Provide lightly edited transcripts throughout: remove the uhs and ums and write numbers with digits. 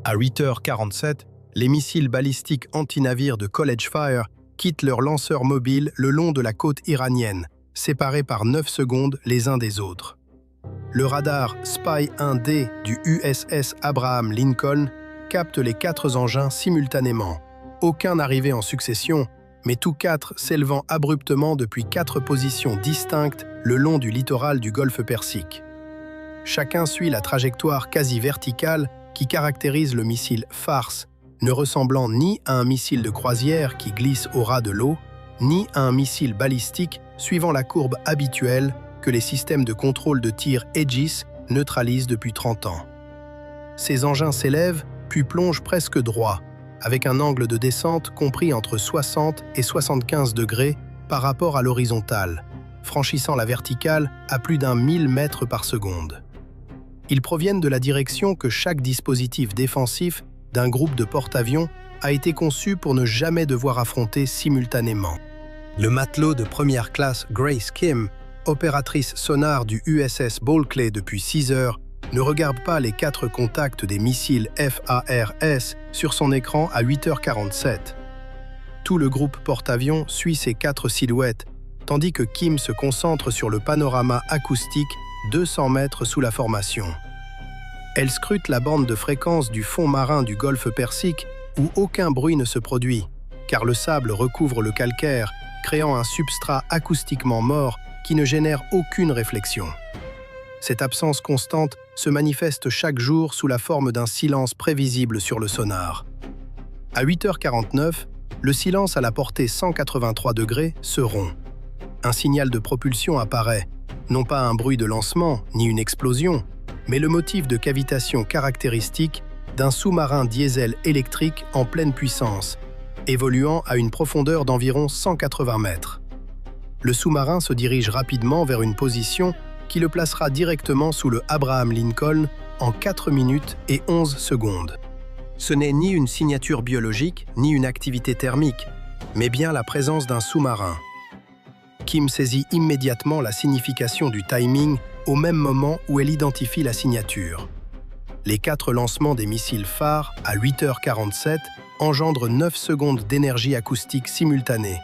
À 8h47, les missiles balistiques anti-navires de College Fire quittent leur lanceur mobile le long de la côte iranienne, séparés par 9 secondes les uns des autres. Le radar Spy 1D du USS Abraham Lincoln capte les 4 engins simultanément, aucun n'arrivait en succession, mais tous 4 s'élevant abruptement depuis 4 positions distinctes le long du littoral du golfe Persique. Chacun suit la trajectoire quasi verticale qui caractérise le missile FARS, ne ressemblant ni à un missile de croisière qui glisse au ras de l'eau, ni à un missile balistique suivant la courbe habituelle que les systèmes de contrôle de tir Aegis neutralisent depuis 30 ans. Ces engins s'élèvent puis plongent presque droit, avec un angle de descente compris entre 60 et 75 degrés par rapport à l'horizontale, franchissant la verticale à plus d'1 000 mètres par seconde. Ils proviennent de la direction que chaque dispositif défensif d'un groupe de porte-avions a été conçu pour ne jamais devoir affronter simultanément. Le matelot de première classe Grace Kim, opératrice sonar du USS Bulkley depuis 6 heures, ne regarde pas les 4 contacts des missiles FARS sur son écran à 8h47. Tout le groupe porte-avions suit ces 4 silhouettes, tandis que Kim se concentre sur le panorama acoustique 200 mètres sous la formation. Elle scrute la bande de fréquence du fond marin du golfe Persique où aucun bruit ne se produit, car le sable recouvre le calcaire, créant un substrat acoustiquement mort qui ne génère aucune réflexion. Cette absence constante se manifeste chaque jour sous la forme d'un silence prévisible sur le sonar. À 8h49, le silence à la portée 183 degrés se rompt. Un signal de propulsion apparaît, non pas un bruit de lancement ni une explosion, mais le motif de cavitation caractéristique d'un sous-marin diesel électrique en pleine puissance, évoluant à une profondeur d'environ 180 mètres. Le sous-marin se dirige rapidement vers une position qui le placera directement sous le Abraham Lincoln en 4 minutes et 11 secondes. Ce n'est ni une signature biologique, ni une activité thermique, mais bien la présence d'un sous-marin. Kim saisit immédiatement la signification du timing au même moment où elle identifie la signature. Les 4 lancements des missiles phares à 8h47 engendrent 9 secondes d'énergie acoustique simultanée,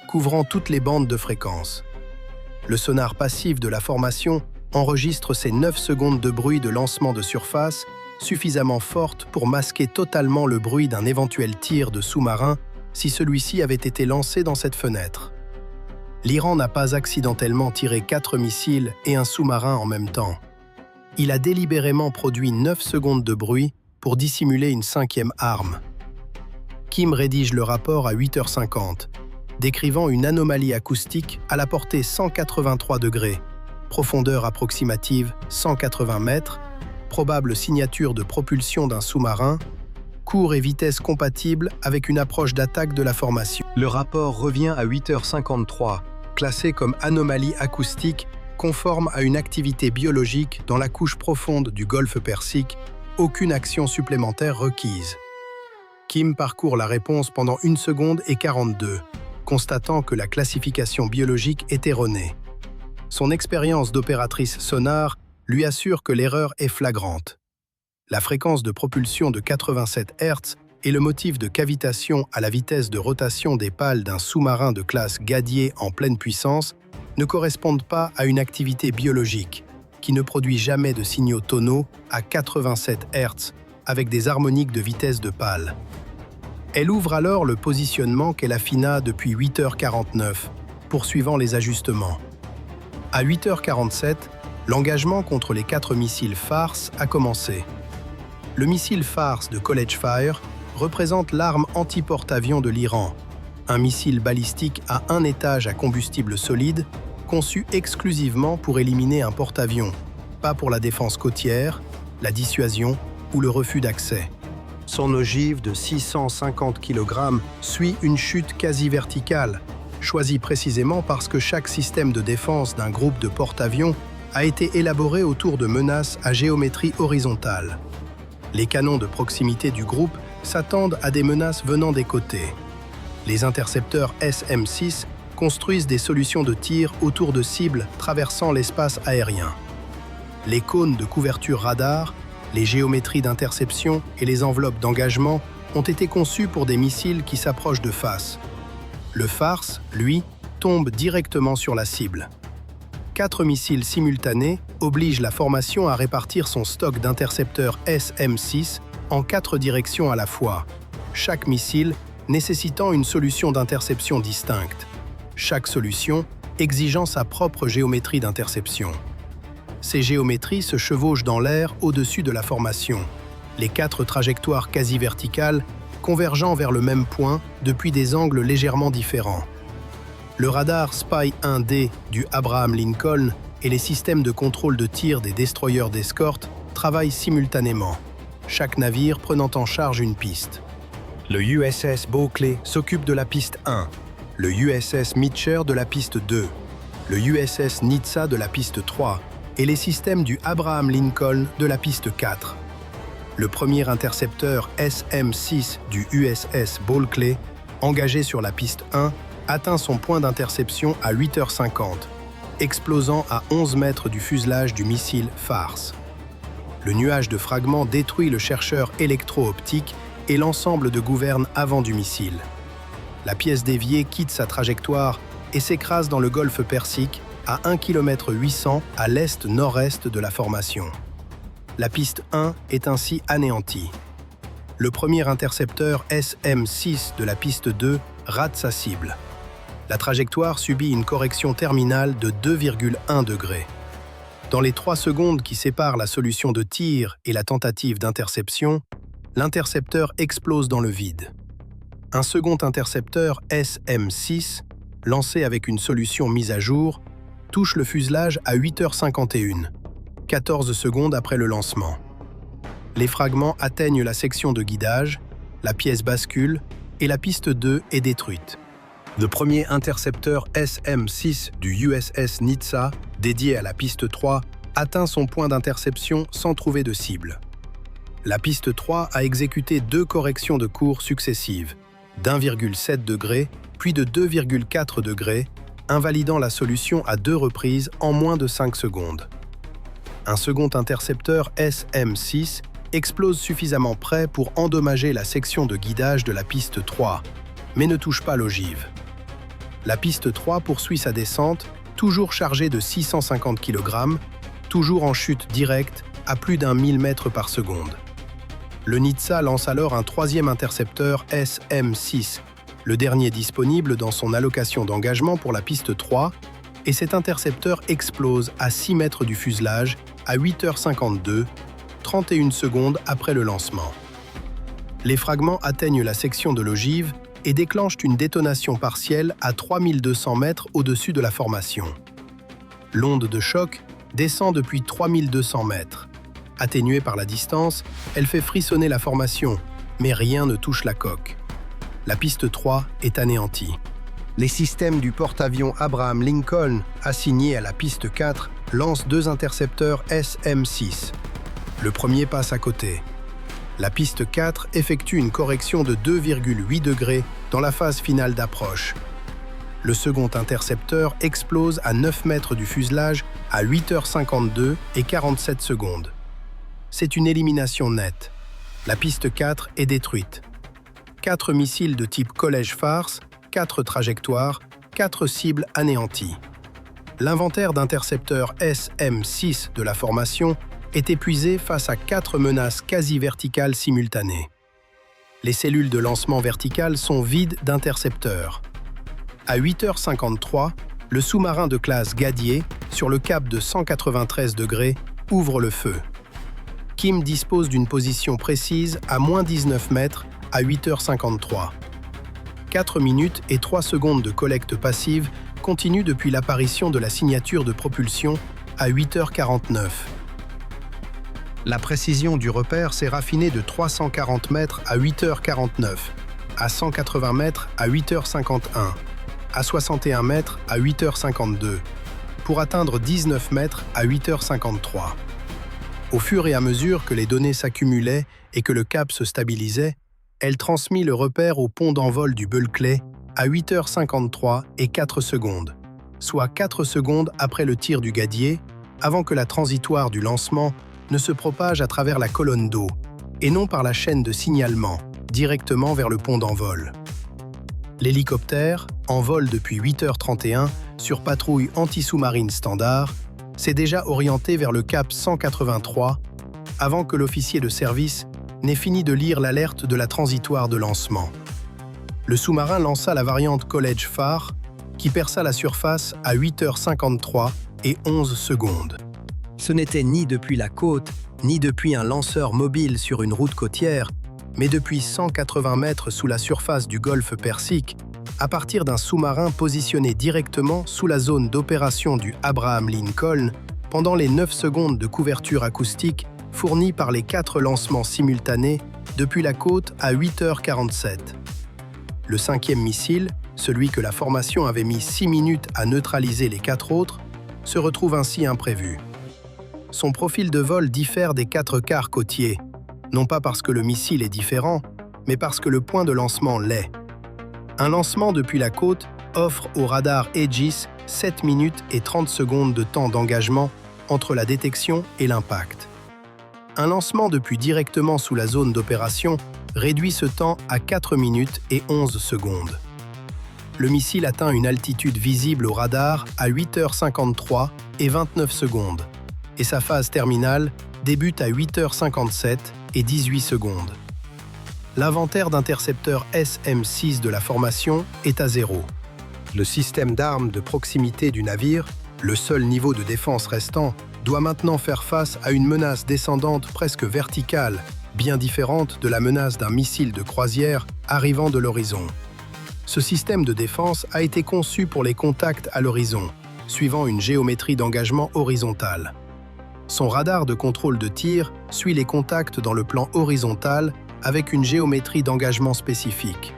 couvrant toutes les bandes de fréquence. Le sonar passif de la formation enregistre ces 9 secondes de bruit de lancement de surface suffisamment fortes pour masquer totalement le bruit d'un éventuel tir de sous-marin si celui-ci avait été lancé dans cette fenêtre. L'Iran n'a pas accidentellement tiré 4 missiles et un sous-marin en même temps. Il a délibérément produit 9 secondes de bruit pour dissimuler une 5e arme. Kim rédige le rapport à 8h50, décrivant une anomalie acoustique à la portée 183 degrés, profondeur approximative 180 mètres, probable signature de propulsion d'un sous-marin, cours et vitesse compatibles avec une approche d'attaque de la formation. Le rapport revient à 8h53, classé comme anomalie acoustique conforme à une activité biologique dans la couche profonde du golfe Persique, aucune action supplémentaire requise. Kim parcourt la réponse pendant 1 seconde et 42, constatant que la classification biologique est erronée. Son expérience d'opératrice sonar lui assure que l'erreur est flagrante. La fréquence de propulsion de 87 Hz et le motif de cavitation à la vitesse de rotation des pales d'un sous-marin de classe Gadier en pleine puissance ne correspondent pas à une activité biologique qui ne produit jamais de signaux tonaux à 87 Hz avec des harmoniques de vitesse de pale. Elle ouvre alors le positionnement qu'elle affina depuis 8h49, poursuivant les ajustements. À 8h47, l'engagement contre les 4 missiles FARS a commencé. Le missile FARS de College Fire représente l'arme anti-porte-avions de l'Iran, un missile balistique à 1 étage à combustible solide, conçu exclusivement pour éliminer un porte-avions, pas pour la défense côtière, la dissuasion ou le refus d'accès. Son ogive de 650 kg suit une chute quasi verticale, choisie précisément parce que chaque système de défense d'un groupe de porte-avions a été élaboré autour de menaces à géométrie horizontale. Les canons de proximité du groupe s'attendent à des menaces venant des côtés. Les intercepteurs SM-6 construisent des solutions de tir autour de cibles traversant l'espace aérien. Les cônes de couverture radar Les géométries d'interception et les enveloppes d'engagement ont été conçues pour des missiles qui s'approchent de face. Le FARS, lui, tombe directement sur la cible. 4 missiles simultanés obligent la formation à répartir son stock d'intercepteurs SM-6 en 4 directions à la fois, chaque missile nécessitant une solution d'interception distincte, chaque solution exigeant sa propre géométrie d'interception. Ces géométries se chevauchent dans l'air au-dessus de la formation, les 4 trajectoires quasi verticales convergeant vers le même point depuis des angles légèrement différents. Le radar Spy-1D du Abraham Lincoln et les systèmes de contrôle de tir des destroyers d'escorte travaillent simultanément, chaque navire prenant en charge une piste. Le USS Bulkley s'occupe de la piste 1, le USS Meacher de la piste 2, le USS Nitsa de la piste 3 et les systèmes du Abraham Lincoln de la piste 4. Le premier intercepteur SM-6 du USS Bulkley, engagé sur la piste 1, atteint son point d'interception à 8h50, explosant à 11 mètres du fuselage du missile FARS. Le nuage de fragments détruit le chercheur électro-optique et l'ensemble de gouverne avant du missile. La pièce déviée quitte sa trajectoire et s'écrase dans le golfe Persique à 1,8 km à l'est-nord-est de la formation. La piste 1 est ainsi anéantie. Le premier intercepteur SM-6 de la piste 2 rate sa cible. La trajectoire subit une correction terminale de 2,1 degrés. Dans les 3 secondes qui séparent la solution de tir et la tentative d'interception, l'intercepteur explose dans le vide. Un second intercepteur SM-6, lancé avec une solution mise à jour, touche le fuselage à 8h51, 14 secondes après le lancement. Les fragments atteignent la section de guidage, la pièce bascule et la piste 2 est détruite. Le premier intercepteur SM-6 du USS Nitsa, dédié à la piste 3, atteint son point d'interception sans trouver de cible. La piste 3 a exécuté 2 corrections de cours successives, d'1,7 degré puis de 2,4 degrés, invalidant la solution à 2 reprises en moins de 5 secondes. Un second intercepteur SM-6 explose suffisamment près pour endommager la section de guidage de la piste 3, mais ne touche pas l'ogive. La piste 3 poursuit sa descente, toujours chargée de 650 kg, toujours en chute directe à plus d'1 000 mètres par seconde. Le Nitsa lance alors un troisième intercepteur SM-6, le dernier disponible dans son allocation d'engagement pour la piste 3, et cet intercepteur explose à 6 mètres du fuselage à 8h52, 31 secondes après le lancement. Les fragments atteignent la section de l'ogive et déclenchent une détonation partielle à 3200 mètres au-dessus de la formation. L'onde de choc descend depuis 3200 mètres. Atténuée par la distance, elle fait frissonner la formation, mais rien ne touche la coque. La piste 3 est anéantie. Les systèmes du porte-avions Abraham Lincoln, assignés à la piste 4, lancent 2 intercepteurs SM-6. Le premier passe à côté. La piste 4 effectue une correction de 2,8 degrés dans la phase finale d'approche. Le second intercepteur explose à 9 mètres du fuselage à 8h52 et 47 secondes. C'est une élimination nette. La piste 4 est détruite. 4 missiles de type College FARS, 4 trajectoires, 4 cibles anéanties. L'inventaire d'intercepteurs SM-6 de la formation est épuisé face à 4 menaces quasi verticales simultanées. Les cellules de lancement verticales sont vides d'intercepteurs. À 8h53, le sous-marin de classe Gadier, sur le cap de 193 degrés, ouvre le feu. Kim dispose d'une position précise à moins 19 mètres à 8h53. 4 minutes et 3 secondes de collecte passive continuent depuis l'apparition de la signature de propulsion à 8h49. La précision du repère s'est raffinée de 340 mètres à 8h49, à 180 mètres à 8h51, à 61 mètres à 8h52, pour atteindre 19 mètres à 8h53. Au fur et à mesure que les données s'accumulaient et que le cap se stabilisait, elle transmit le repère au pont d'envol du Bulkley à 8h53 et 4 secondes, soit 4 secondes après le tir du Gadier, avant que la transitoire du lancement ne se propage à travers la colonne d'eau, et non par la chaîne de signalement, directement vers le pont d'envol. L'hélicoptère, en vol depuis 8h31 sur patrouille anti-sous-marine standard, s'est déjà orienté vers le cap 183 avant que l'officier de service n'ait fini de lire l'alerte de la transitoire de lancement. Le sous-marin lança la variante College Fire qui perça la surface à 8h53 et 11 secondes. Ce n'était ni depuis la côte, ni depuis un lanceur mobile sur une route côtière, mais depuis 180 mètres sous la surface du golfe Persique, à partir d'un sous-marin positionné directement sous la zone d'opération du Abraham Lincoln pendant les 9 secondes de couverture acoustique fournies par les 4 lancements simultanés depuis la côte à 8h47. Le 5e missile, celui que la formation avait mis 6 minutes à neutraliser les 4 autres, se retrouve ainsi imprévu. Son profil de vol diffère des 4 quarts côtiers, non pas parce que le missile est différent, mais parce que le point de lancement l'est. Un lancement depuis la côte offre au radar Aegis 7 minutes et 30 secondes de temps d'engagement entre la détection et l'impact. Un lancement depuis directement sous la zone d'opération réduit ce temps à 4 minutes et 11 secondes. Le missile atteint une altitude visible au radar à 8h53 et 29 secondes, et sa phase terminale débute à 8h57 et 18 secondes. L'inventaire d'intercepteurs SM-6 de la formation est à 0. Le système d'armes de proximité du navire, le seul niveau de défense restant, doit maintenant faire face à une menace descendante presque verticale, bien différente de la menace d'un missile de croisière arrivant de l'horizon. Ce système de défense a été conçu pour les contacts à l'horizon, suivant une géométrie d'engagement horizontale. Son radar de contrôle de tir suit les contacts dans le plan horizontal avec une géométrie d'engagement spécifique.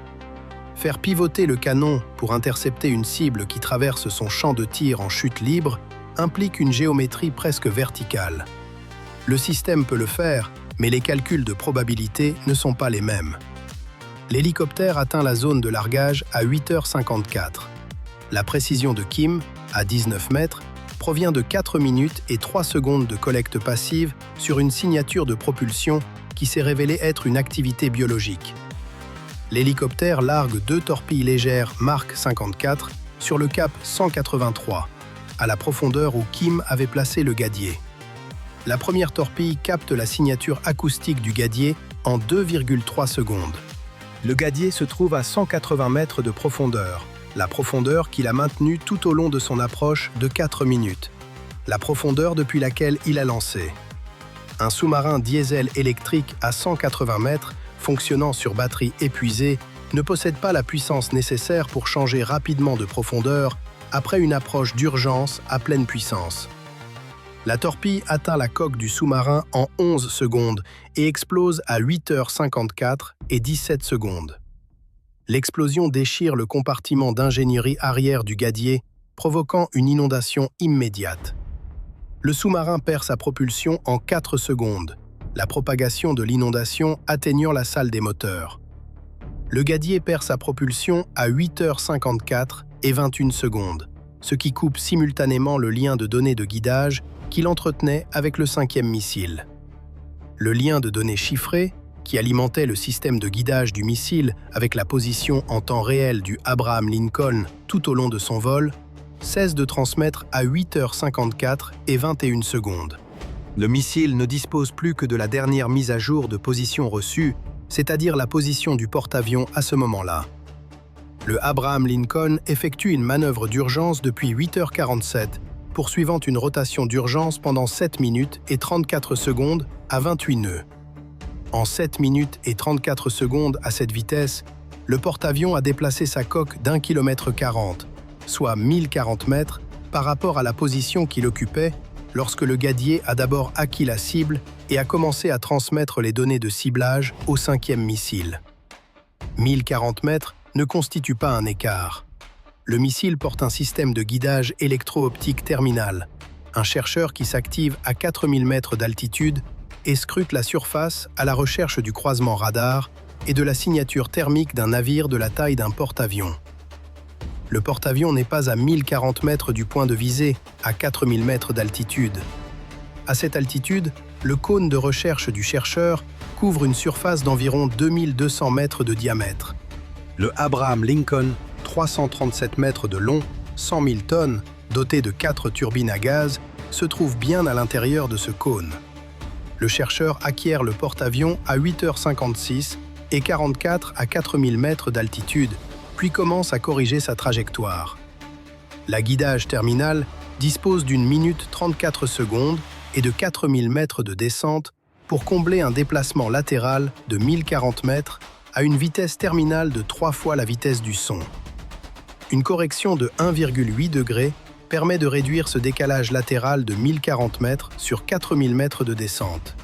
Faire pivoter le canon pour intercepter une cible qui traverse son champ de tir en chute libre implique une géométrie presque verticale. Le système peut le faire, mais les calculs de probabilité ne sont pas les mêmes. L'hélicoptère atteint la zone de largage à 8h54. La précision de Kim, à 19 mètres, provient de 4 minutes et 3 secondes de collecte passive sur une signature de propulsion qui s'est révélée être une activité biologique. L'hélicoptère largue 2 torpilles légères Mark 54 sur le cap 183, à la profondeur où Kim avait placé le Gadier. La première torpille capte la signature acoustique du Gadier en 2,3 secondes. Le Gadier se trouve à 180 mètres de profondeur, la profondeur qu'il a maintenue tout au long de son approche de 4 minutes, la profondeur depuis laquelle il a lancé. Un sous-marin diesel électrique à 180 mètres, fonctionnant sur batterie épuisée, ne possède pas la puissance nécessaire pour changer rapidement de profondeur après une approche d'urgence à pleine puissance. La torpille atteint la coque du sous-marin en 11 secondes et explose à 8h54 et 17 secondes. L'explosion déchire le compartiment d'ingénierie arrière du Gadier, provoquant une inondation immédiate. Le sous-marin perd sa propulsion en 4 secondes, la propagation de l'inondation atteignant la salle des moteurs. Le Gadier perd sa propulsion à 8h54 et 21 secondes, ce qui coupe simultanément le lien de données de guidage qu'il entretenait avec le 5e missile. Le lien de données chiffré, qui alimentait le système de guidage du missile avec la position en temps réel du Abraham Lincoln tout au long de son vol, cesse de transmettre à 8h54 et 21 secondes. Le missile ne dispose plus que de la dernière mise à jour de position reçue, c'est-à-dire la position du porte-avions à ce moment-là. Le Abraham Lincoln effectue une manœuvre d'urgence depuis 8h47, poursuivant une rotation d'urgence pendant 7 minutes et 34 secondes à 28 nœuds. En 7 minutes et 34 secondes à cette vitesse, le porte-avions a déplacé sa coque d'1,40 km, soit 1040 mètres, par rapport à la position qu'il occupait lorsque le Gadier a d'abord acquis la cible et a commencé à transmettre les données de ciblage au 5e missile. 1040 mètres ne constitue pas un écart. Le missile porte un système de guidage électro-optique terminal, un chercheur qui s'active à 4000 mètres d'altitude et scrute la surface à la recherche du croisement radar et de la signature thermique d'un navire de la taille d'un porte-avions. Le porte-avions n'est pas à 1040 mètres du point de visée, à 4000 mètres d'altitude. À cette altitude, le cône de recherche du chercheur couvre une surface d'environ 2200 mètres de diamètre. Le Abraham Lincoln, 337 mètres de long, 100 000 tonnes, doté de 4 turbines à gaz, se trouve bien à l'intérieur de ce cône. Le chercheur acquiert le porte-avions à 8h56 et 44 à 4000 mètres d'altitude, puis commence à corriger sa trajectoire. La guidage terminale dispose d'une minute 34 secondes et de 4000 mètres de descente pour combler un déplacement latéral de 1040 mètres à une vitesse terminale de 3 fois la vitesse du son. Une correction de 1,8 degré permet de réduire ce décalage latéral de 1040 mètres sur 4000 mètres de descente.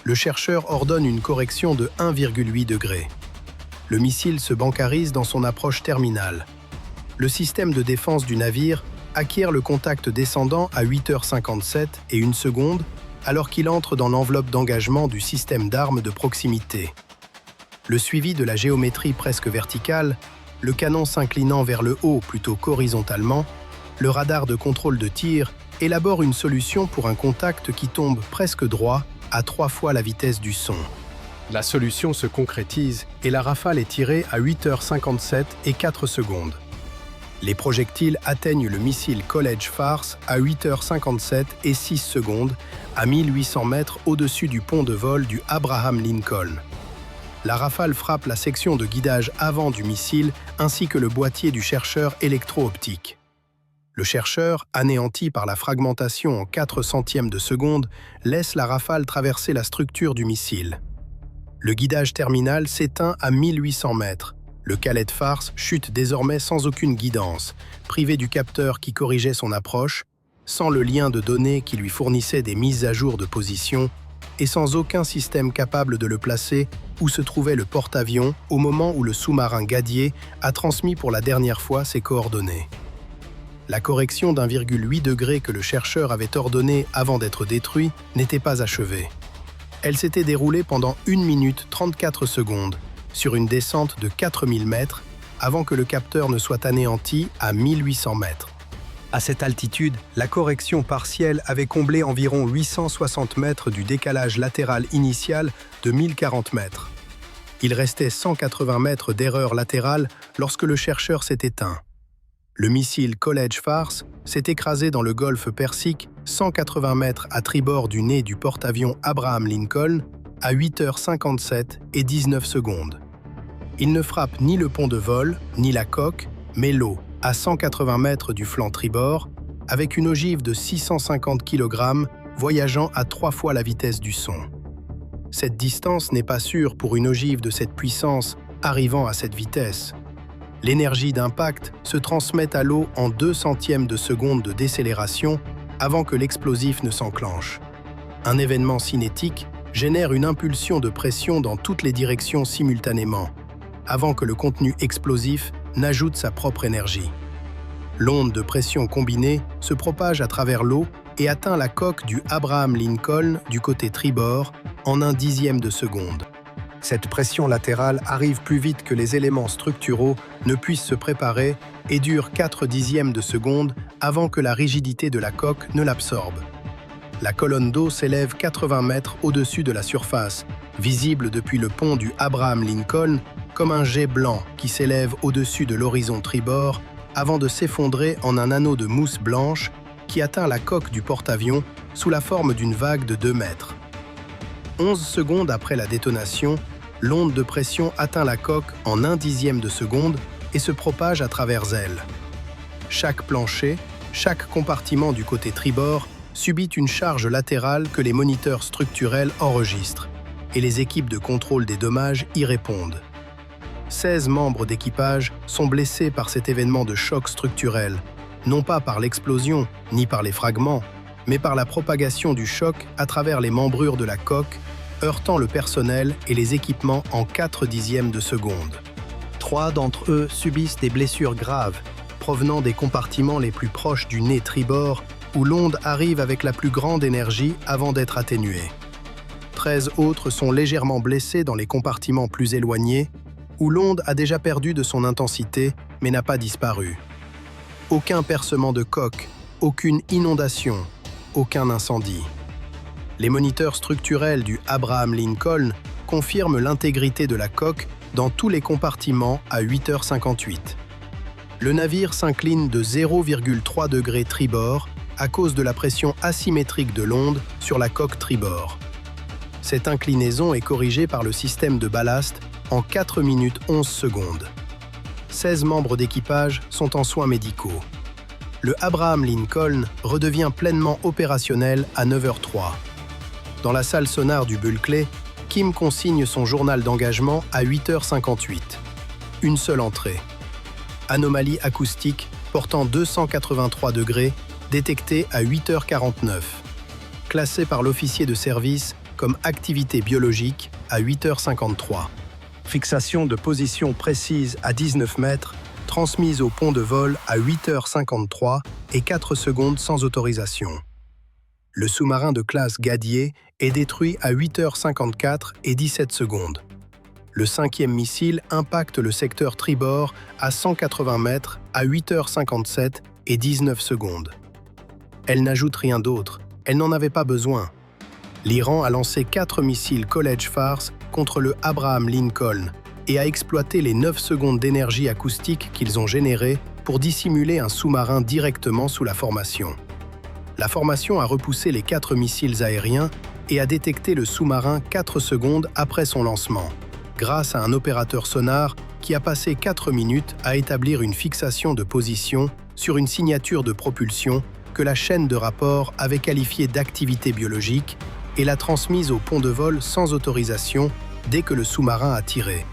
Le chercheur ordonne une correction de 1,8 degré. Le missile se bancarise dans son approche terminale. Le système de défense du navire acquiert le contact descendant à 8h57 et 1 seconde, alors qu'il entre dans l'enveloppe d'engagement du système d'armes de proximité. Le suivi de la géométrie presque verticale, le canon s'inclinant vers le haut plutôt qu'horizontalement, le radar de contrôle de tir élabore une solution pour un contact qui tombe presque droit à 3 fois la vitesse du son. La solution se concrétise et la rafale est tirée à 8h57 et 4 secondes. Les projectiles atteignent le missile College Farce à 8h57 et 6 secondes, à 1800 mètres au-dessus du pont de vol du Abraham Lincoln. La rafale frappe la section de guidage avant du missile ainsi que le boîtier du chercheur électro-optique. Le chercheur, anéanti par la fragmentation en 4 centièmes de seconde, laisse la rafale traverser la structure du missile. Le guidage terminal s'éteint à 1800 mètres. Le Khaled Farce chute désormais sans aucune guidance, privé du capteur qui corrigeait son approche, sans le lien de données qui lui fournissait des mises à jour de position, et sans aucun système capable de le placer où se trouvait le porte-avions au moment où le sous-marin Gadier a transmis pour la dernière fois ses coordonnées. La correction d'1,8 degré que le chercheur avait ordonnée avant d'être détruit n'était pas achevée. Elle s'était déroulée pendant 1 minute 34 secondes, sur une descente de 4000 mètres, avant que le capteur ne soit anéanti à 1800 mètres. À cette altitude, la correction partielle avait comblé environ 860 mètres du décalage latéral initial de 1040 mètres. Il restait 180 mètres d'erreur latérale lorsque le chercheur s'est éteint. Le missile College Farce s'est écrasé dans le golfe Persique 180 mètres à tribord du nez du porte-avions Abraham Lincoln à 8h57 et 19 secondes. Il ne frappe ni le pont de vol, ni la coque, mais l'eau, à 180 mètres du flanc tribord, avec une ogive de 650 kg voyageant à 3 fois la vitesse du son. Cette distance n'est pas sûre pour une ogive de cette puissance arrivant à cette vitesse. L'énergie d'impact se transmet à l'eau en 2 centièmes de seconde de décélération avant que l'explosif ne s'enclenche. Un événement cinétique génère une impulsion de pression dans toutes les directions simultanément, avant que le contenu explosif n'ajoute sa propre énergie. L'onde de pression combinée se propage à travers l'eau et atteint la coque du Abraham Lincoln du côté tribord en 1/10 de seconde. Cette pression latérale arrive plus vite que les éléments structuraux ne puissent se préparer et dure 4/10 de seconde avant que la rigidité de la coque ne l'absorbe. La colonne d'eau s'élève 80 mètres au-dessus de la surface, visible depuis le pont du Abraham Lincoln comme un jet blanc qui s'élève au-dessus de l'horizon tribord avant de s'effondrer en un anneau de mousse blanche qui atteint la coque du porte-avions sous la forme d'une vague de 2 mètres. 11 secondes après la détonation, l'onde de pression atteint la coque en 1/10 de seconde et se propage à travers elle. Chaque plancher, chaque compartiment du côté tribord subit une charge latérale que les moniteurs structurels enregistrent, et les équipes de contrôle des dommages y répondent. 16 membres d'équipage sont blessés par cet événement de choc structurel, non pas par l'explosion ni par les fragments, mais par la propagation du choc à travers les membrures de la coque, heurtant le personnel et les équipements en 4/10 de seconde. 3 d'entre eux subissent des blessures graves, provenant des compartiments les plus proches du nez tribord, où l'onde arrive avec la plus grande énergie avant d'être atténuée. 13 autres sont légèrement blessés dans les compartiments plus éloignés, où l'onde a déjà perdu de son intensité, mais n'a pas disparu. Aucun percement de coque, aucune inondation, aucun incendie. Les moniteurs structurels du Abraham Lincoln confirment l'intégrité de la coque dans tous les compartiments à 8h58. Le navire s'incline de 0,3 degrés tribord à cause de la pression asymétrique de l'onde sur la coque tribord. Cette inclinaison est corrigée par le système de ballast en 4 minutes 11 secondes. 16 membres d'équipage sont en soins médicaux. Le Abraham Lincoln redevient pleinement opérationnel à 9h03. Dans la salle sonar du Bulkley, Kim consigne son journal d'engagement à 8h58. Une seule entrée. Anomalie acoustique portant 283 degrés, détectée à 8h49. Classée par l'officier de service comme activité biologique à 8h53. Fixation de position précise à 19 mètres, transmise au pont de vol à 8h53 et 4 secondes sans autorisation. Le sous-marin de classe Gadier est détruit à 8h54 et 17 secondes. Le 5e missile impacte le secteur tribord à 180 mètres à 8h57 et 19 secondes. Elle n'ajoute rien d'autre, elle n'en avait pas besoin. L'Iran a lancé 4 missiles College Fars contre le Abraham Lincoln et a exploité les 9 secondes d'énergie acoustique qu'ils ont générées pour dissimuler un sous-marin directement sous la formation. La formation a repoussé les 4 missiles aériens et a détecté le sous-marin 4 secondes après son lancement, grâce à un opérateur sonar qui a passé 4 minutes à établir une fixation de position sur une signature de propulsion que la chaîne de rapport avait qualifiée d'activité biologique et l'a transmise au pont de vol sans autorisation dès que le sous-marin a tiré.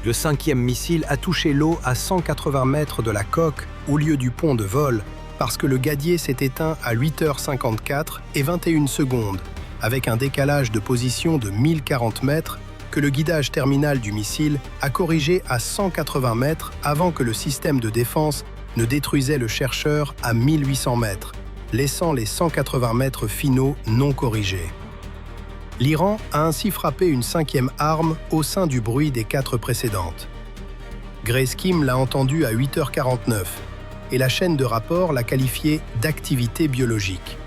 Le 5e missile a touché l'eau à 180 mètres de la coque au lieu du pont de vol parce que le Gadier s'est éteint à 8h54 et 21 secondes, avec un décalage de position de 1040 mètres que le guidage terminal du missile a corrigé à 180 mètres avant que le système de défense ne détruisait le chercheur à 1800 mètres, laissant les 180 mètres finaux non corrigés. L'Iran a ainsi frappé une 5e arme au sein du bruit des 4 précédentes. Grace Kim l'a entendu à 8h49 et la chaîne de rapport l'a qualifié d'activité biologique.